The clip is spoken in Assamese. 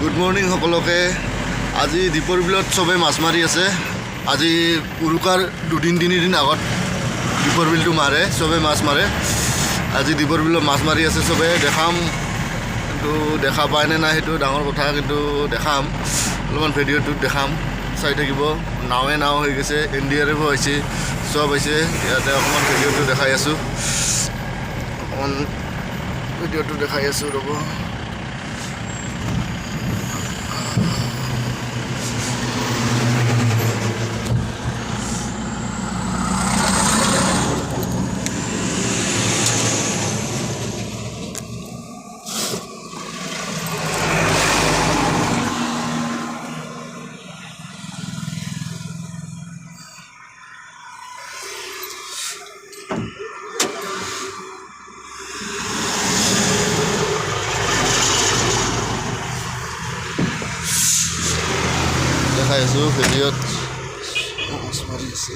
গুড মৰ্নিং সকলোকে। আজি দীপৰ বিলত চবেই মাছ মাৰি আছে। আজি উৰুকাৰ দুদিন তিনিদিন আগত দীপৰ বিলটো মাৰে, চবেই মাছ মাৰে। আজি দীপৰ বিলত মাছ মাৰি আছে চবেই। দেখাম, কিন্তু দেখা পায়নে নাই সেইটো ডাঙৰ কথা, কিন্তু দেখাম অলপমান ভিডিঅ'টোত দেখাম, চাই থাকিব। নাৱে নাও হৈ গৈছে, NDRF হৈছে, চব হৈছে। ইয়াতে অকণমান ভিডিঅ'টো দেখাই আছোঁ, অকণমান ভিডিঅ'টো দেখাই আছোঁ, ৰ'ব। দেখাই আছোঁ ভিডিঅ'ত মাছ মাৰি আছে।